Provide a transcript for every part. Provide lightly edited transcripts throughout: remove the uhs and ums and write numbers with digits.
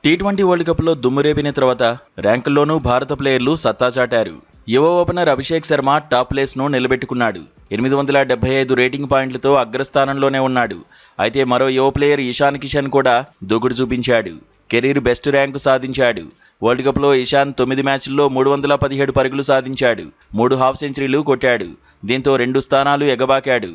T20 world కప్లో దుమ్మురేపిన తర్వాత ర్యాంకుల్లోనూ భారత ప్లేయర్లు సత్తా చాటారు. యువ ఓపెనర్ అభిషేక్ శర్మ టాప్ ప్లేస్ను నిలబెట్టుకున్నాడు. 875 రేటింగ్ పాయింట్లతో అగ్రస్థానంలోనే ఉన్నాడు. అయితే మరో యువ ప్లేయర్ ఇషాన్ కిషన్ కూడా దూకుడు చూపించాడు. కెరీర్ బెస్ట్ ర్యాంకు సాధించాడు. వరల్డ్ కప్లో ఇషాన్ 9 మ్యాచ్ల్లో 317 పరుగులు సాధించాడు. 3 హాఫ్ సెంచరీలు కొట్టాడు. దీంతో 2 స్థానాలు ఎగబాకాడు.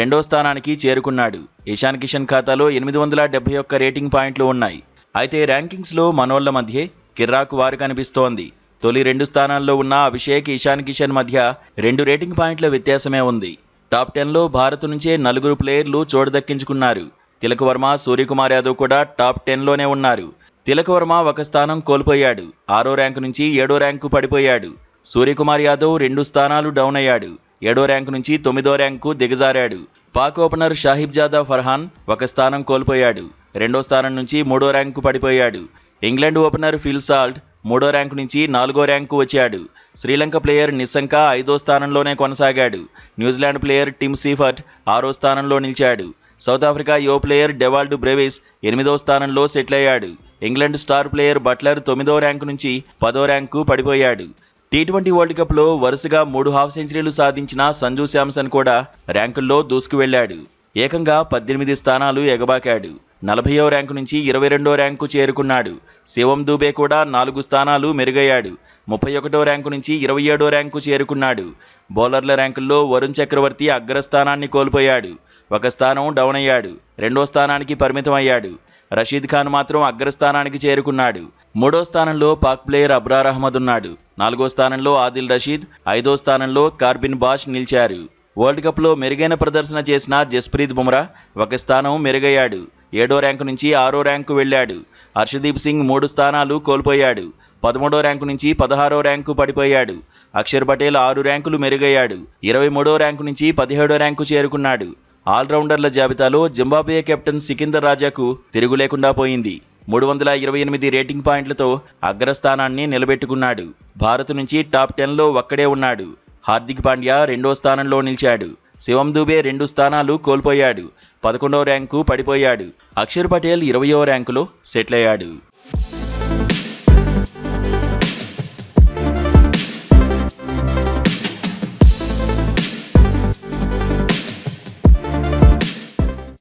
రెండో స్థానానికి చేరుకున్నాడు. ఇషాన్ కిషన్ ఖాతాలో 871 రేటింగ్ పాయింట్లు ఉన్నాయి. అయితే ర్యాంకింగ్స్లో మనోళ్ల మధ్య కిర్రాకు వారు కనిపిస్తోంది. తొలి 2 స్థానాల్లో ఉన్న అభిషేక్, ఇషాన్ కిషన్ మధ్య 2 రేటింగ్ పాయింట్ల వ్యత్యాసమే ఉంది. టాప్ 10లో భారత్ నుంచే 4 ప్లేయర్లు చోటు దక్కించుకున్నారు. తిలక్ వర్మ, సూర్యకుమార్ యాదవ్ కూడా టాప్ 10లోనే ఉన్నారు. తిలక్ వర్మ ఒక స్థానం కోల్పోయాడు. 6వ ర్యాంకు నుంచి 7వ ర్యాంకు పడిపోయాడు. సూర్యకుమార్ యాదవ్ 2 స్థానాలు డౌన్ అయ్యాడు. 7వ ర్యాంకు నుంచి 9వ ర్యాంకు దిగజారాడు. పాక్ ఓపెనర్ షాహిబ్జాదా ఫర్హాన్ ఒక స్థానం కోల్పోయాడు. 2వ స్థానం నుంచి 3వ ర్యాంకు పడిపోయాడు. ఇంగ్లాండ్ ఓపెనర్ ఫిల్ సాల్ట్ 3వ ర్యాంకు నుంచి 4వ ర్యాంకు వచ్చాడు. శ్రీలంక ప్లేయర్ నిస్సంక 5వ స్థానంలోనే కొనసాగాడు. న్యూజిలాండ్ ప్లేయర్ టిమ్ సీఫర్ట్ 6వ స్థానంలో నిలిచాడు. సౌత్ ఆఫ్రికా యువ ప్లేయర్ డెవాల్డ్ బ్రెవిస్ 8వ స్థానంలో సెటిల్ అయ్యాడు. ఇంగ్లాండ్ స్టార్ ప్లేయర్ బట్లర్ 9వ ర్యాంకు నుంచి 10వ ర్యాంకు పడిపోయాడు. టీ20 వరల్డ్ కప్లో వరుసగా 3 హాఫ్ సెంచరీలు సాధించిన సంజు శాంసన్ కూడా ర్యాంకుల్లో దూసుకు వెళ్లాడు. ఏకంగా 18 స్థానాలు ఎగబాకాడు. 40వ ర్యాంకు నుంచి 22వ ర్యాంకు చేరుకున్నాడు. శివం దూబే కూడా 4 స్థానాలు మెరుగయ్యాడు. 31వ ర్యాంకు నుంచి 27వ ర్యాంకు చేరుకున్నాడు. బౌలర్ల ర్యాంకుల్లో వరుణ్ చక్రవర్తి అగ్రస్థానాన్ని కోల్పోయాడు. ఒక స్థానం డౌన్ అయ్యాడు. 2వ స్థానానికి పరిమితం అయ్యాడు. రషీద్ ఖాన్ మాత్రం అగ్రస్థానానికి చేరుకున్నాడు. 3వ స్థానంలో పాక్ ప్లేయర్ అబ్రార్ అహ్మద్ ఉన్నాడు. 4వ స్థానంలో ఆదిల్ రషీద్, 5వ స్థానంలో కార్బిన్ బాష్ నిలిచారు. వరల్డ్ కప్లో మెరుగైన ప్రదర్శన చేసిన జస్ప్రీత్ బుమ్రా ఒక స్థానం మెరుగయ్యాడు. 7వ ర్యాంకు నుంచి 6వ ర్యాంకు వెళ్లాడు. హర్షదీప్ సింగ్ 3 స్థానాలు కోల్పోయాడు. 13వ ర్యాంకు నుంచి 16వ ర్యాంకు పడిపోయాడు. అక్షర్ పటేల్ 6 ర్యాంకులు మెరుగయ్యాడు. 23వ ర్యాంకు నుంచి 17వ ర్యాంకు చేరుకున్నాడు. ఆల్రౌండర్ల జాబితాలో జింబాబ్వే కెప్టెన్ సికిందర్ రాజాకు తిరుగు లేకుండా పోయింది. 328 రేటింగ్ పాయింట్లతో అగ్రస్థానాన్ని నిలబెట్టుకున్నాడు. భారత్ నుంచి టాప్ 10లో ఒక్కడే ఉన్నాడు. హార్దిక్ పాండ్యా 2వ స్థానంలో నిలిచాడు. శివం దూబే 2 స్థానాలు కోల్పోయాడు. 11వ ర్యాంకు పడిపోయాడు. అక్షర్ పటేల్ 20వ ర్యాంకులో సెటిల్ అయ్యాడు.